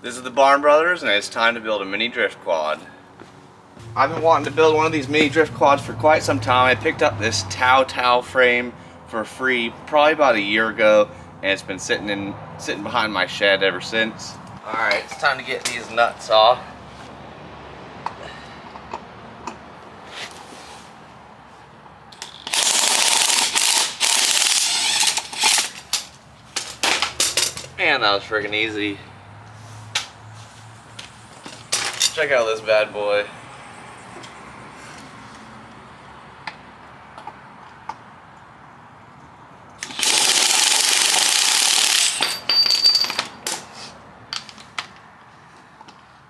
This is the Barn Brothers, and it's time to build a mini drift quad. I've been wanting to build one of these mini drift quads for quite some time. I picked up this Tau frame for free probably about a year ago, and it's been sitting behind my shed ever since. Alright, it's time to get these nuts off. Man, that was freaking easy. Check out this bad boy.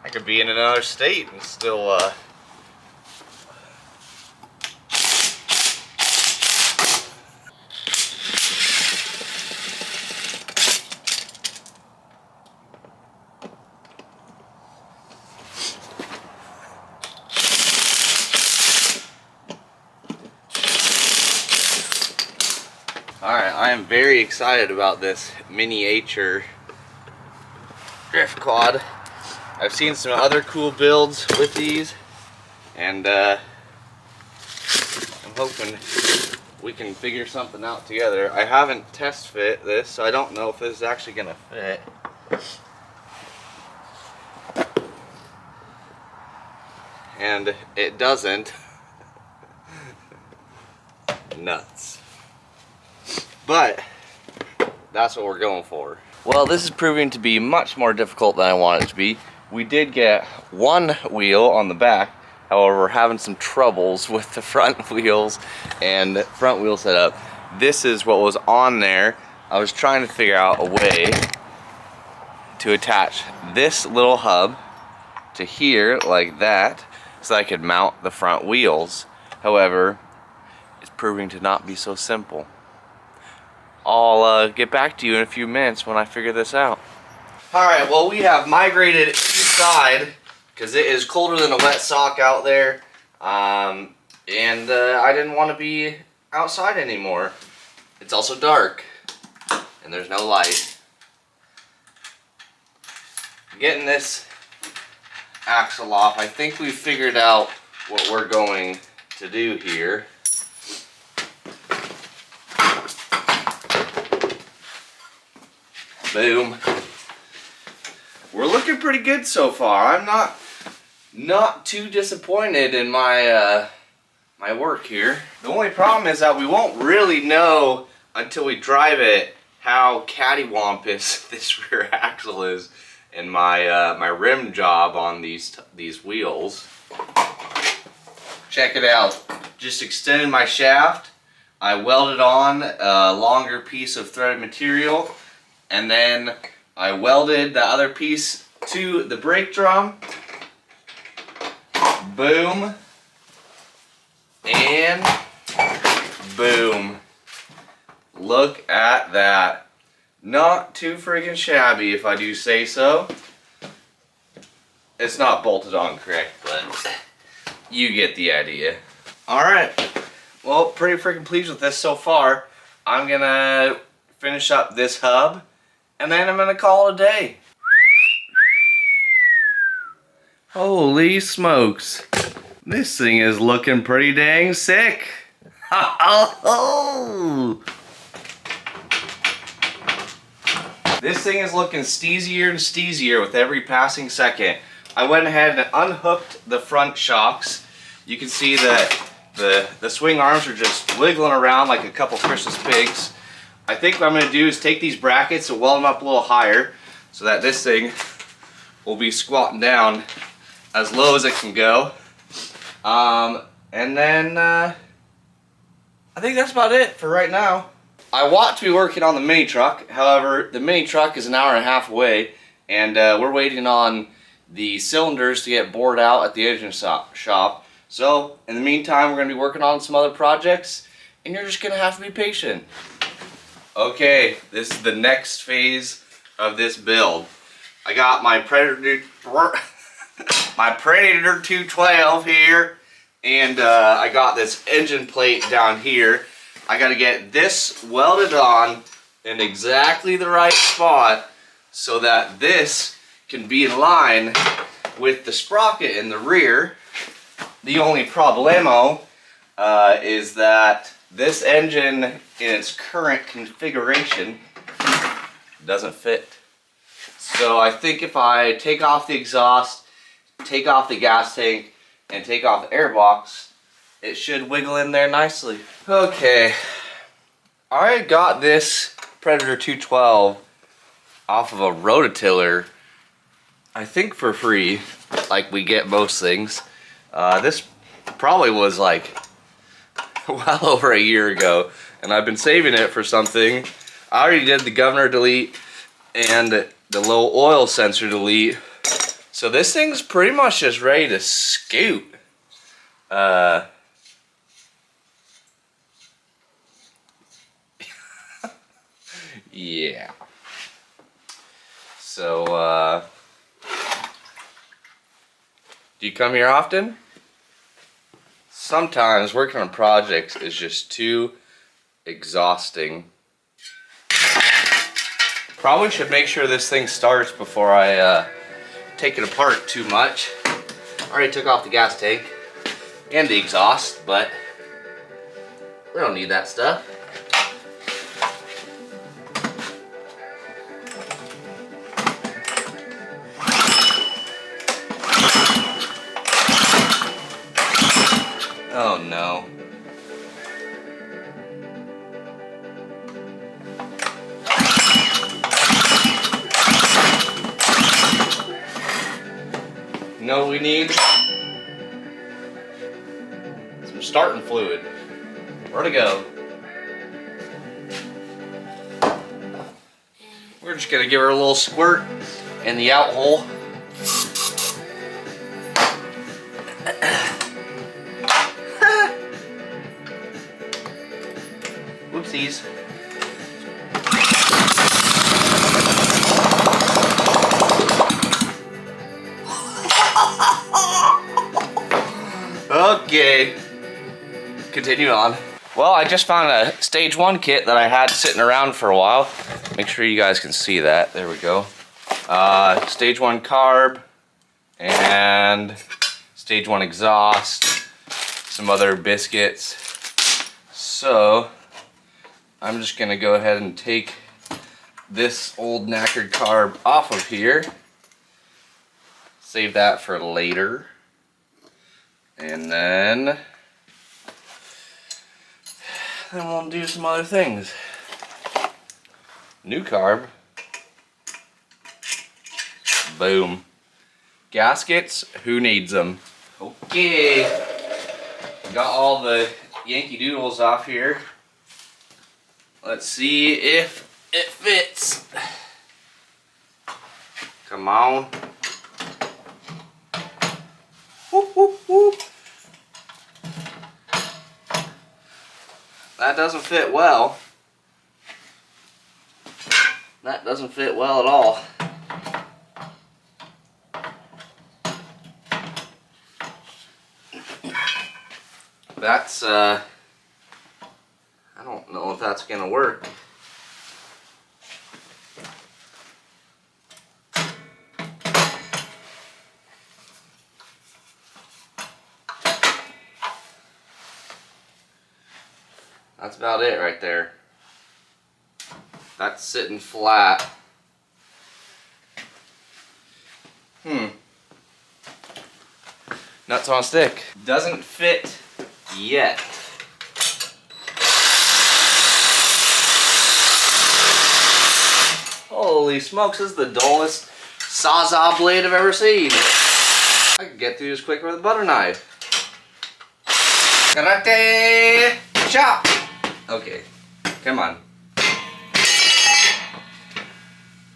I could be in another state and still Alright, I am very excited about this miniature drift quad. I've seen some other cool builds with these, and I'm hoping we can figure something out together. I haven't test fit this, so I don't know if this is actually going to fit. And it doesn't. Nuts. But that's what we're going for. Well, this is proving to be much more difficult than I wanted it to be. We did get one wheel on the back, however we're having some troubles with the front wheels and front wheel setup. This is what was on there. I was trying to figure out a way to attach this little hub to here like that so I could mount the front wheels. However, it's proving to not be so simple. I'll get back to you in a few minutes when I figure this out. Alright, well, we have migrated inside because it is colder than a wet sock out there. I didn't want to be outside anymore. It's also dark and there's no light. Getting this axle off, I think we figured out what we're going to do here. Boom. We're looking pretty good so far. I'm not too disappointed in my my work here. The only problem is that we won't really know until we drive it how cattywampus this rear axle is and my rim job on these wheels. Check it out. Just extended my shaft. I welded on a longer piece of threaded material. And then I welded the other piece to the brake drum. Boom. And boom. Look at that. Not too friggin' shabby if I do say so. It's not bolted on correct, but you get the idea. Alright. Well, pretty freaking pleased with this so far. I'm gonna finish up this hub, and then I'm gonna call it a day. Holy smokes. This thing is looking pretty dang sick. This thing is looking steezier and steezier with every passing second. I went ahead and unhooked the front shocks. You can see that the swing arms are just wiggling around like a couple Christmas pigs. I think what I'm going to do is take these brackets and weld them up a little higher so that this thing will be squatting down as low as it can go. And then I think that's about it for right now. I want to be working on the mini truck. However, the mini truck is an hour and a half away, and we're waiting on the cylinders to get bored out at the engine shop. So in the meantime, we're going to be working on some other projects, and you're just going to have to be patient. Okay, this is the next phase of this build. I got my Predator 212 here, and I got this engine plate down here. I got to get this welded on in exactly the right spot so that this can be in line with the sprocket in the rear. The only problemo is that this engine in its current configuration doesn't fit. So I think if I take off the exhaust, take off the gas tank, and take off the air box, it should wiggle in there nicely. Okay, I got this Predator 212 off of a rototiller, I think for free, like we get most things. This probably was like well over a year ago, and I've been saving it for something. I already did the governor delete and the low oil sensor delete, so this thing's pretty much just ready to scoot. Yeah. So, do you come here often? Sometimes working on projects is just too exhausting. Probably should make sure this thing starts before I take it apart too much. Already took off the gas tank and the exhaust, but we don't need that stuff. Oh no. You know what we need? Some starting fluid. Where to go? We're just gonna give her a little squirt in the out hole. Whoopsies. Okay, continue on. Well, I just found a stage 1 kit that I had sitting around for a while. Make sure you guys can see that. There we go. Stage 1 carb and stage 1 exhaust, some other biscuits. So I'm just gonna go ahead and take this old knackered carb off of here. Save that for later. And then we'll do some other things. New carb. Boom. Gaskets, who needs them? Okay. Got all the Yankee Doodles off here. Let's see if it fits. Come on. Whoop, whoop, whoop. That doesn't fit well. That doesn't fit well at all. That's, I don't know if that's gonna work. That's about it right there. That's sitting flat. Nuts on a stick. Doesn't fit yet. Holy smokes, this is the dullest sawzall blade I've ever seen. I can get through this quicker with a butter knife. Karate chop! Okay, come on.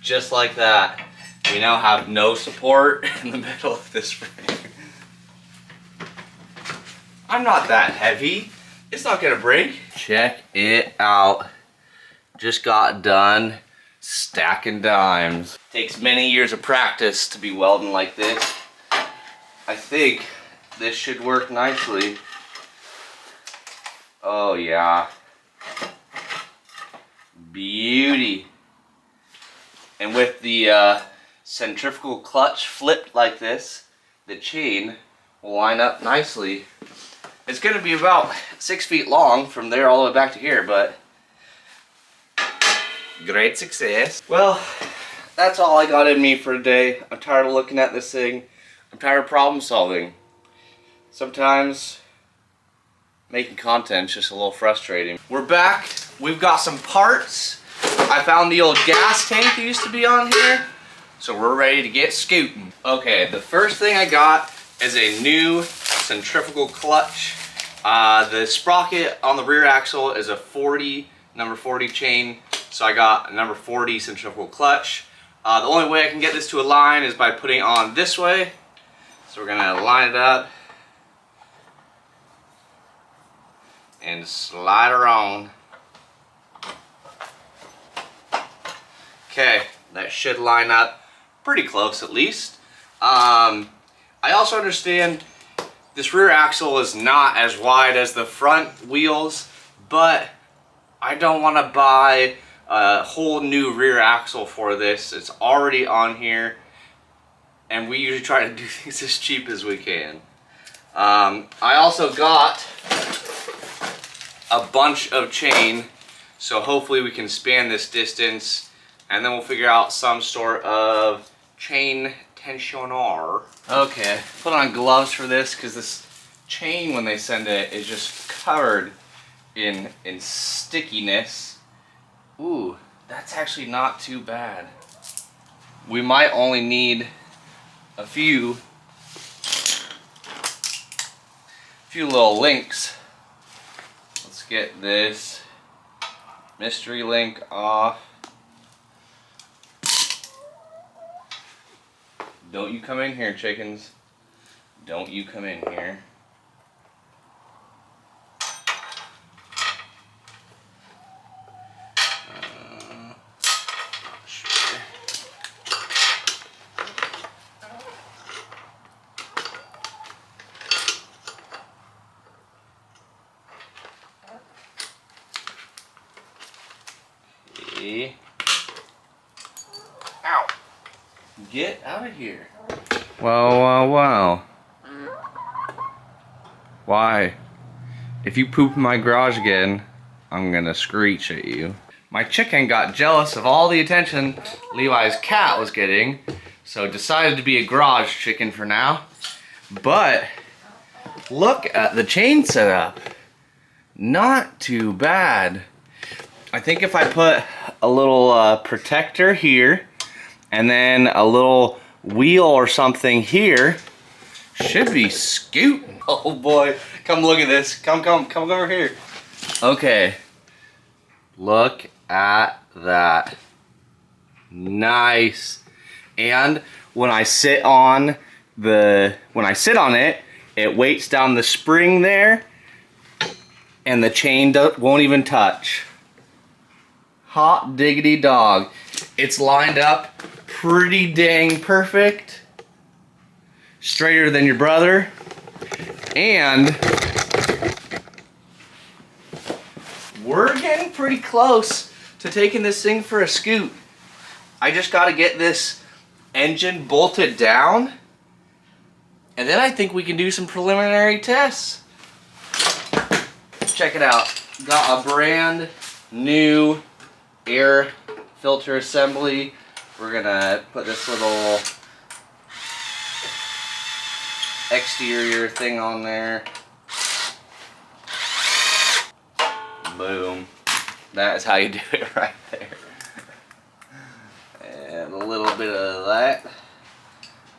Just like that. We now have no support in the middle of this frame. I'm not that heavy. It's not gonna break. Check it out. Just got done stacking dimes. Takes many years of practice to be welding like this. I think this should work nicely. Oh yeah. Beauty. And with the centrifugal clutch flipped like this, the chain will line up nicely. It's going to be about 6 feet long from there all the way back to here, but great success. Well, that's all I got in me for today. I'm tired of looking at this thing. I'm tired of problem solving. Sometimes making content's just a little frustrating. We're back. We've got some parts. I found the old gas tank that used to be on here, so we're ready to get scooting. Okay, the first thing I got is a new centrifugal clutch. The sprocket on the rear axle is a number 40 chain, so I got a number 40 centrifugal clutch. The only way I can get this to align is by putting it on this way. So we're gonna line it up and slide her on. Okay, that should line up pretty close at least. I also understand this rear axle is not as wide as the front wheels, but I don't want to buy a whole new rear axle for this. It's already on here, and we usually try to do things as cheap as we can. I also got a bunch of chain, so hopefully we can span this distance, and then we'll figure out some sort of chain tensioner. Okay, put on gloves for this because this chain, when they send it, is just covered in stickiness. Ooh, that's actually not too bad. We might only need a few little links. Let's get this mystery link off. Don't you come in here, chickens. Don't you come in here. Sure. Okay. Ow! Get out of here. Wow. Why? If you poop in my garage again, I'm gonna screech at you. My chicken got jealous of all the attention Levi's cat was getting, so decided to be a garage chicken for now. But look at the chain setup. Not too bad. I think if I put a little protector here, and then a little wheel or something here, should be scooting. Oh boy, come look at this. Come over here. Okay, look at that. Nice. And when I sit on it, it weights down the spring there, and the chain won't even touch. Hot diggity dog. It's lined up pretty dang perfect. Straighter than your brother. And we're getting pretty close to taking this thing for a scoot. I just got to get this engine bolted down, and then I think we can do some preliminary tests. Check it out. Got a brand new air filter assembly. We're gonna put this little exterior thing on there. Boom. That is how you do it right there. And a little bit of that.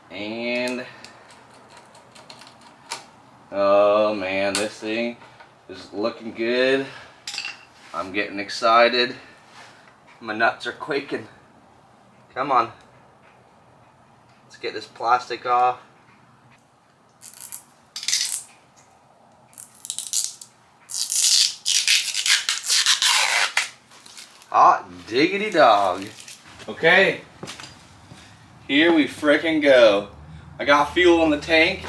And oh man, this thing is looking good. I'm getting excited. My nuts are quaking. Come on. Let's get this plastic off. Hot diggity dog. Okay. Here we frickin' go. I got fuel in the tank.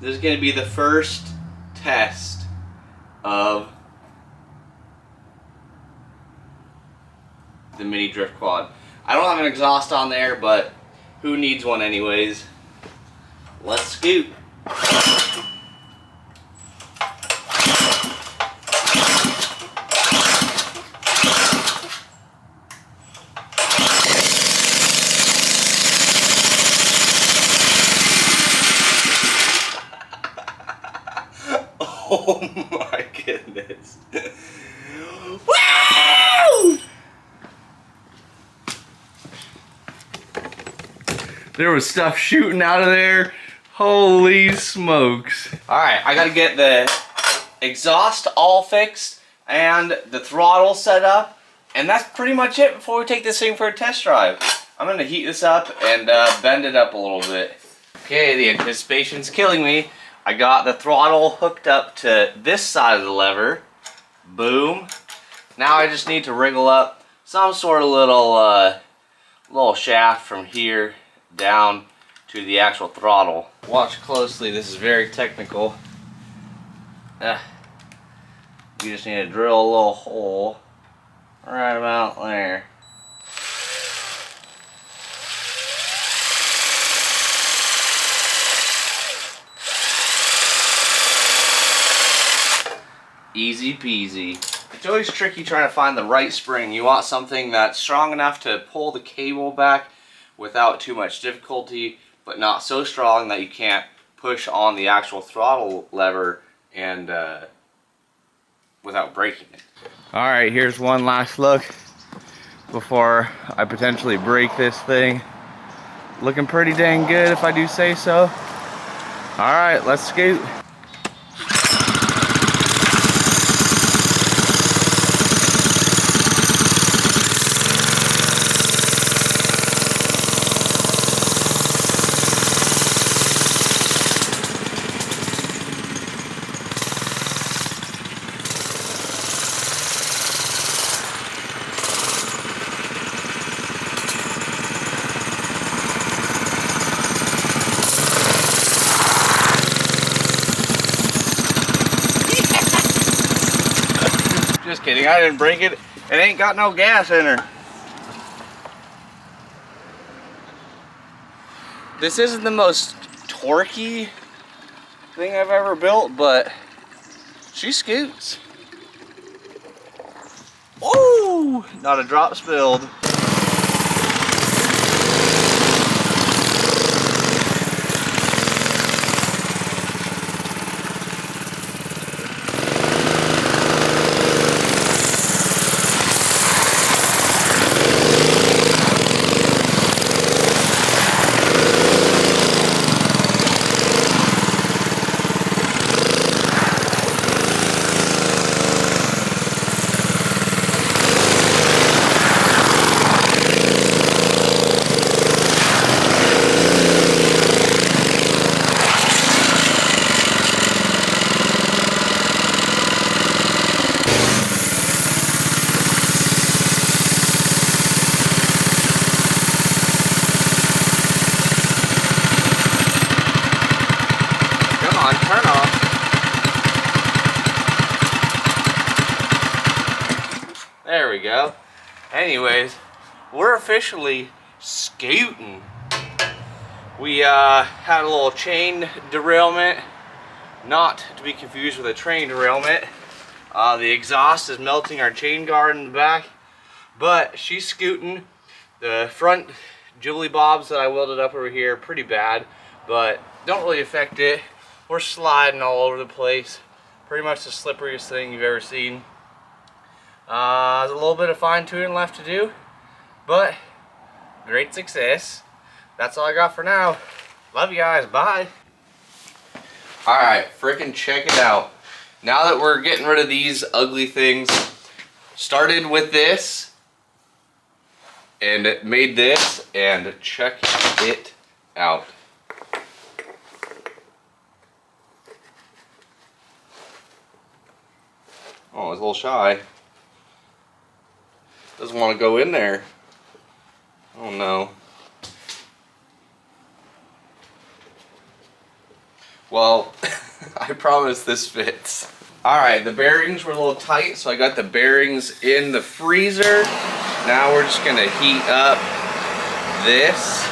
This is going to be the first test of the mini drift quad. I don't have an exhaust on there, but Who needs one anyways? Let's scoot. Oh my goodness. Woo! There was stuff shooting out of there. Holy smokes. Alright, I gotta get the exhaust all fixed and the throttle set up. And that's pretty much it before we take this thing for a test drive. I'm gonna heat this up and bend it up a little bit. Okay, the anticipation's killing me. I got the throttle hooked up to this side of the lever. Boom. Now I just need to wriggle up some sort of little shaft from here down to the actual throttle. Watch closely, this is very technical. You just need to drill a little hole right about there. Easy peasy. It's always tricky trying to find the right spring. You want something that's strong enough to pull the cable back without too much difficulty, but not so strong that you can't push on the actual throttle lever and without breaking it. Alright, here's one last look before I potentially break this thing. Looking pretty dang good if I do say so. Alright, let's scoot. Just kidding, I didn't break it. It ain't got no gas in her. This isn't the most torquey thing I've ever built, but she scoots. Ooh, not a drop spilled. Turn off. There we go. Anyways, we're officially scooting. We had a little chain derailment, not to be confused with a train derailment. The exhaust is melting our chain guard in the back, but she's scooting. The front jibbly bobs that I welded up over here are pretty bad, but don't really affect it. We're sliding all over the place. Pretty much the slipperiest thing you've ever seen. There's a little bit of fine tuning left to do, but great success. That's all I got for now. Love you guys. Bye. Alright, frickin' check it out. Now that we're getting rid of these ugly things, started with this and made this, and check it out. Oh, it's a little shy. Doesn't want to go in there. Oh no. Well, I promise this fits. Alright, the bearings were a little tight, so I got the bearings in the freezer. Now we're just going to heat up this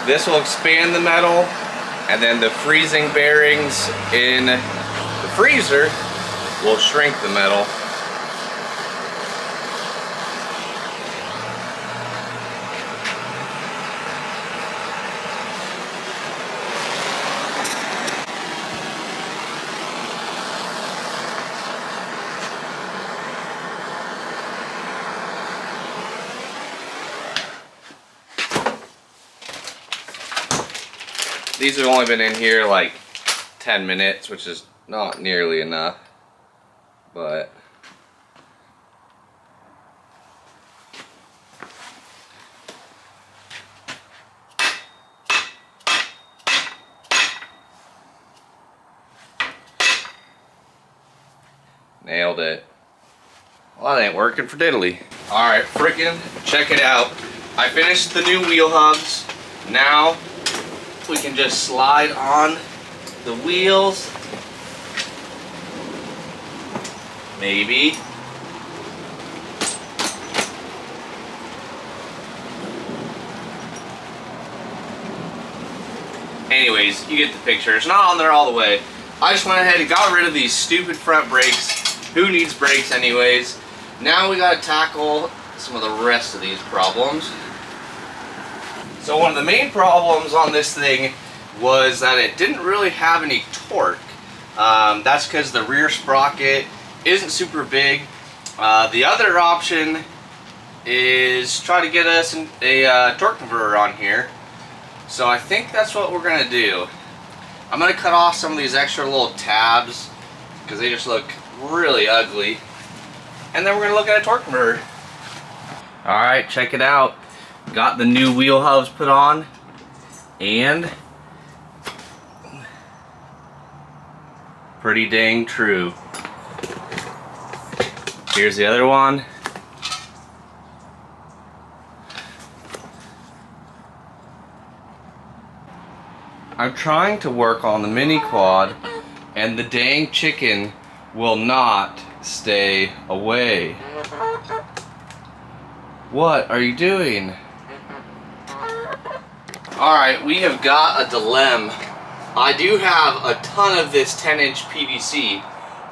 This will expand the metal, and then the freezing bearings in the freezer will shrink the metal. These have only been in here like 10 minutes, which is not nearly enough, but nailed it. Well, that ain't working for diddly. Alright, frickin' check it out. I finished the new wheel hubs. Now we can just slide on the wheels. Maybe. Anyways, you get the picture. It's not on there all the way. I just went ahead and got rid of these stupid front brakes. Who needs brakes anyways? Now we gotta tackle some of the rest of these problems. So one of the main problems on this thing was that it didn't really have any torque. That's because the rear sprocket isn't super big. The other option is try to get us a torque converter on here. So I think that's what we're gonna do. I'm gonna cut off some of these extra little tabs because they just look really ugly. And then we're gonna look at a torque converter. Alright, check it out. Got the new wheel hubs put on, and pretty dang true. Here's the other one. I'm trying to work on the mini quad, and the dang chicken will not stay away. What are you doing? Alright, we have got a dilemma. I do have a ton of this 10-inch PVC.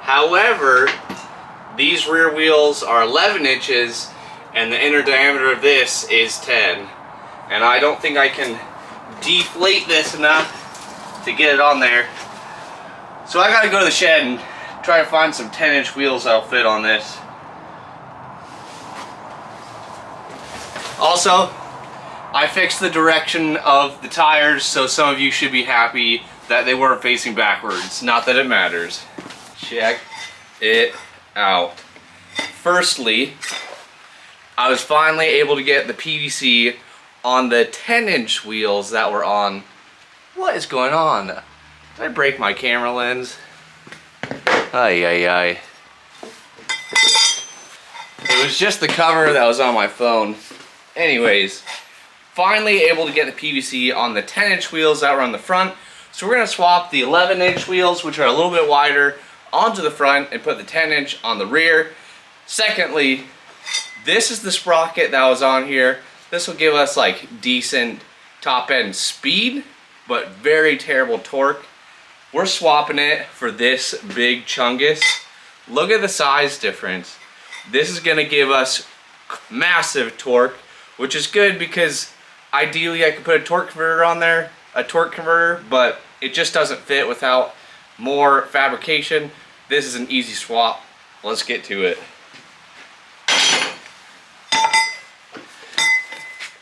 However, these rear wheels are 11 inches and the inner diameter of this is 10. And I don't think I can deflate this enough to get it on there. So I gotta go to the shed and try to find some 10-inch wheels that'll fit on this. Also, I fixed the direction of the tires, so some of you should be happy that they weren't facing backwards. Not that it matters. Check it out. Firstly, I was finally able to get the PVC on the 10-inch wheels that were on. What is going on? Did I break my camera lens? Ay, ay, ay. It was just the cover that was on my phone. Anyways, finally able to get the PVC on the 10-inch wheels that were on the front. So we're going to swap the 11-inch wheels, which are a little bit wider, onto the front and put the 10-inch on the rear. Secondly, this is the sprocket that was on here. This will give us like decent top-end speed, but very terrible torque. We're swapping it for this big chungus. Look at the size difference. This is going to give us massive torque, which is good because ideally I could put a torque converter on there, but it just doesn't fit without more fabrication. This is an easy swap. Let's get to it.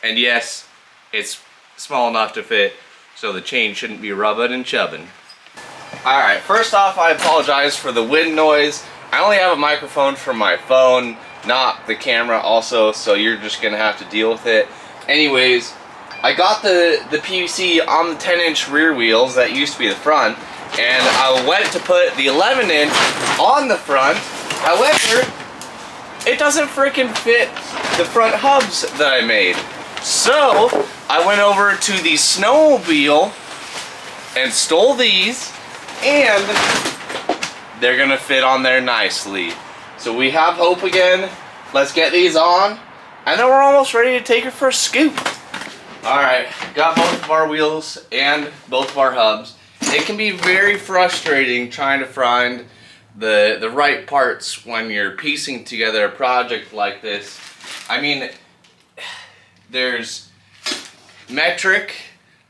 And yes, it's small enough to fit, so the chain shouldn't be rubbing and chubbing. Alright, first off, I apologize for the wind noise. I only have a microphone from my phone, not the camera also, so you're just gonna have to deal with it. Anyways, I got the PVC on the 10-inch rear wheels that used to be the front, and I went to put the 11-inch on the front. However, it doesn't freaking fit the front hubs that I made. So I went over to the snowmobile and stole these, and they're gonna fit on there nicely. So we have hope again. Let's get these on, and then we're almost ready to take her for a scoop. Alright, got both of our wheels and both of our hubs. It can be very frustrating trying to find the right parts when you're piecing together a project like this. I mean, there's metric,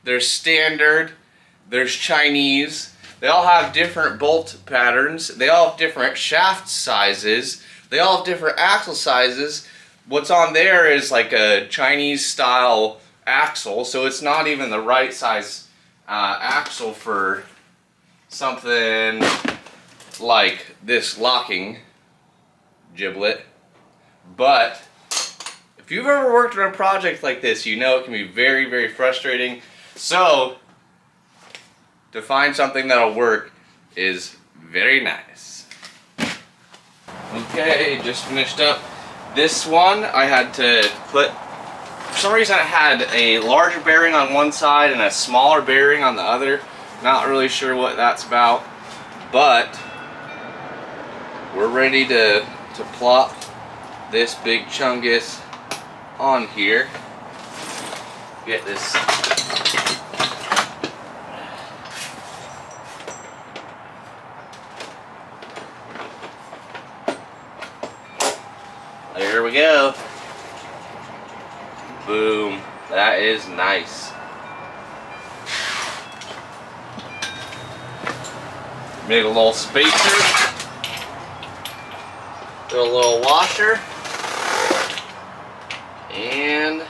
there's standard, there's Chinese. They all have different bolt patterns. They all have different shaft sizes. They all have different axle sizes. What's on there is like a Chinese style axle, so it's not even the right size axle for something like this locking giblet. But if you've ever worked on a project like this, you know it can be very, very frustrating. So to find something that'll work is very nice. Okay, just finished up this one. I had to put, for some reason I had a larger bearing on one side and a smaller bearing on the other. Not really sure what that's about, but we're ready to plop this big chungus on here. Get this there we go. Boom. That is nice. Made a little spacer. Do a little washer. And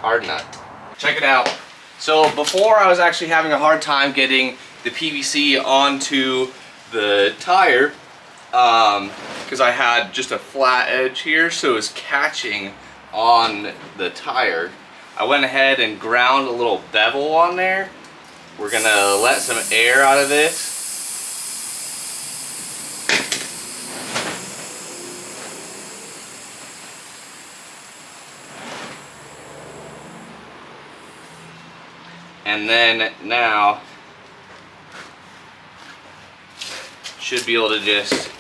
hard nut. Check it out. So before I was actually having a hard time getting the PVC onto the tire because I had just a flat edge here, so it was catching on the tire. I went ahead and ground a little bevel on there. We're gonna let some air out of this. And then now should be able to just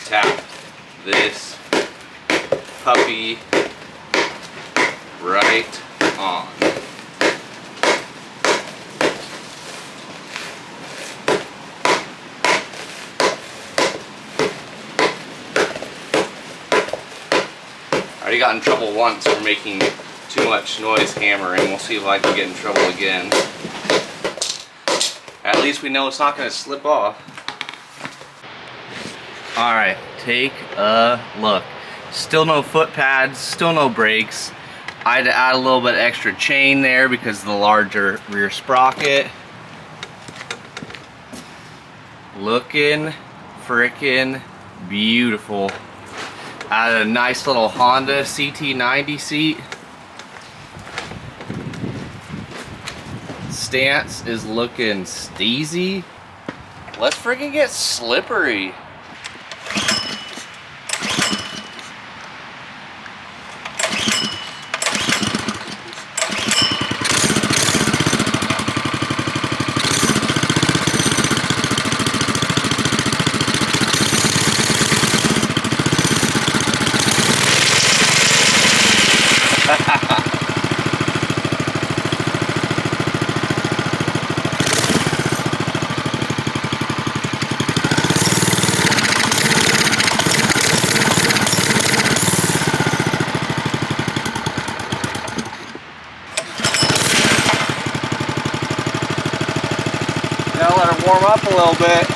tap this puppy right on. I already got in trouble once for making too much noise hammering. We'll see if I can get in trouble again. At least we know it's not going to slip off. Alright, take a look. Still no foot pads, still no brakes. I had to add a little bit extra chain there because of the larger rear sprocket. Looking frickin' beautiful. Added a nice little Honda CT90 seat. Stance is looking steezy. Let's freaking get slippery. Now let her warm up a little bit.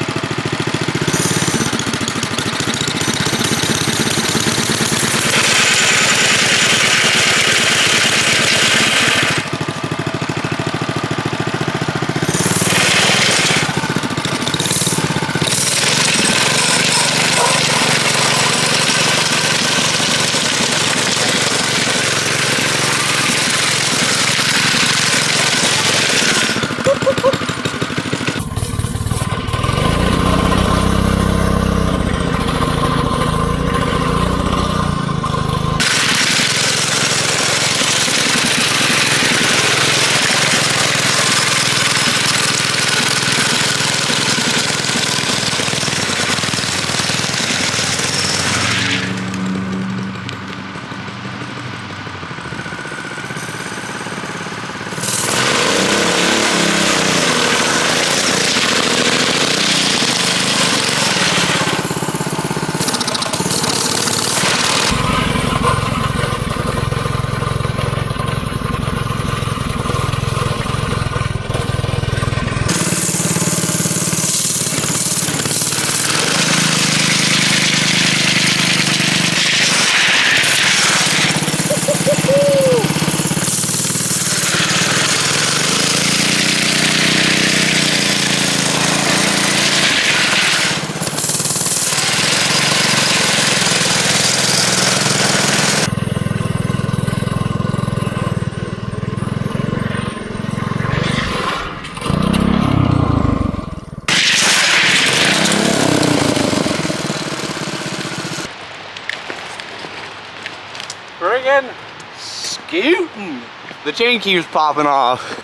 freaking scooting. The chain keeps popping off.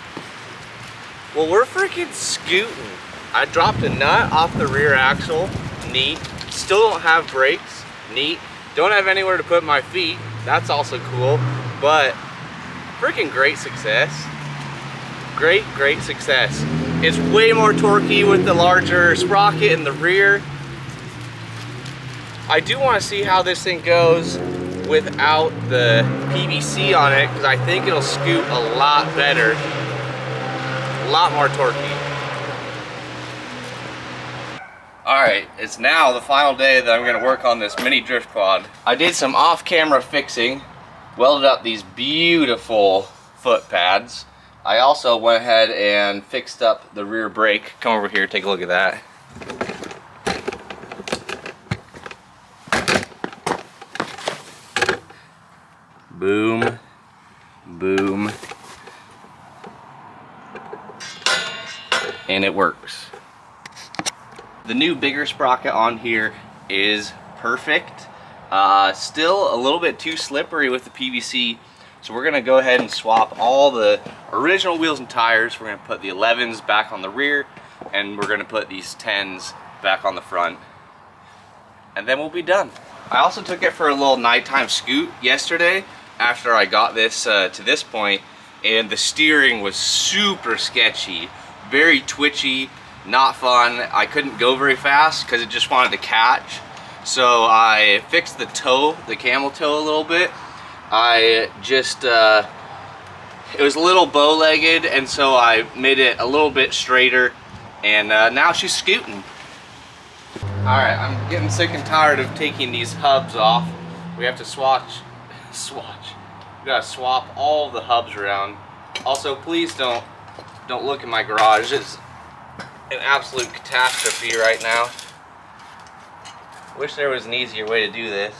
Well, we're freaking scooting. I dropped a nut off the rear axle, neat. Still don't have brakes, neat. Don't have anywhere to put my feet, that's also cool. But freaking great success. Great success. It's way more torquey with the larger sprocket in the rear. I do want to see how this thing goes without the PVC on it, because I think it'll scoot a lot better. A lot more torquey. Alright, it's now the final day that I'm going to work on this mini drift quad. I did some off-camera fixing, welded up these beautiful foot pads. I also went ahead and fixed up the rear brake. Come over here, take a look at that. Boom, boom, and it works. The new bigger sprocket on here is perfect. Still a little bit too slippery with the PVC, so we're gonna go ahead and swap all the original wheels and tires. We're gonna put the 11s back on the rear, and we're gonna put these 10s back on the front, and then we'll be done. I also took it for a little nighttime scoot yesterday after I got this to this point, and the steering was super sketchy, very twitchy, not fun. I couldn't go very fast because it just wanted to catch. So I fixed the toe, the camel toe a little bit. I just, it was a little bow-legged, and so I made it a little bit straighter, and now she's scooting. Alright, I'm getting sick and tired of taking these hubs off. We have to we gotta swap all the hubs around. Also, please don't look in my garage. It's an absolute catastrophe right now. Wish there was an easier way to do this.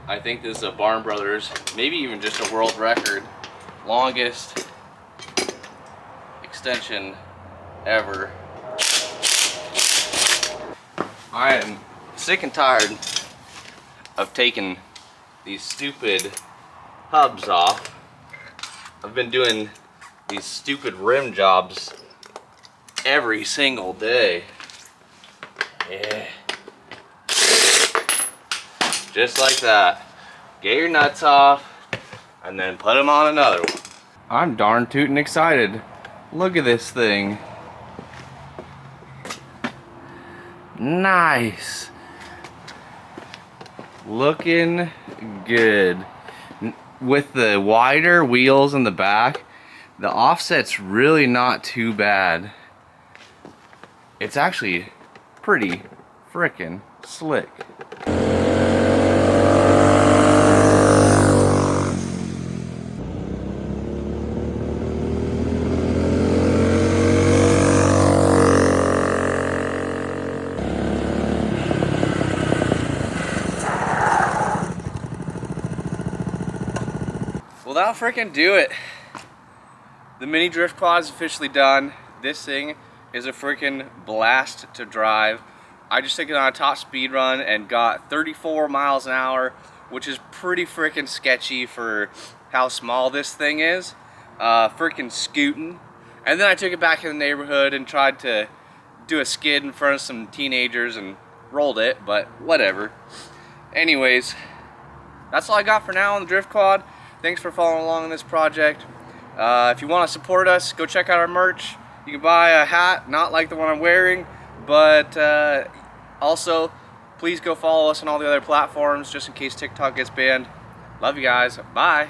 I think this is a Barn Brothers, maybe even just a world record, longest extension ever. I am sick and tired of taking these stupid hubs off. I've been doing these stupid rim jobs every single day. Yeah. Just like that. Get your nuts off and then put them on another one. I'm darn tootin' excited. Look at this thing. Nice. Looking good. With the wider wheels in the back, the offset's really not too bad. It's actually pretty frickin' slick. Well, that'll freaking do it. The mini drift quad is officially done. This thing is a freaking blast to drive. I just took it on a top speed run and got 34 miles an hour, which is pretty freaking sketchy for how small this thing is. Freaking scooting. And then I took it back in the neighborhood and tried to do a skid in front of some teenagers and rolled it, but whatever. Anyways, that's all I got for now on the drift quad. Thanks for following along in this project. If you want to support us, go check out our merch. You can buy a hat, not like the one I'm wearing, but also please go follow us on all the other platforms just in case TikTok gets banned. Love you guys. Bye.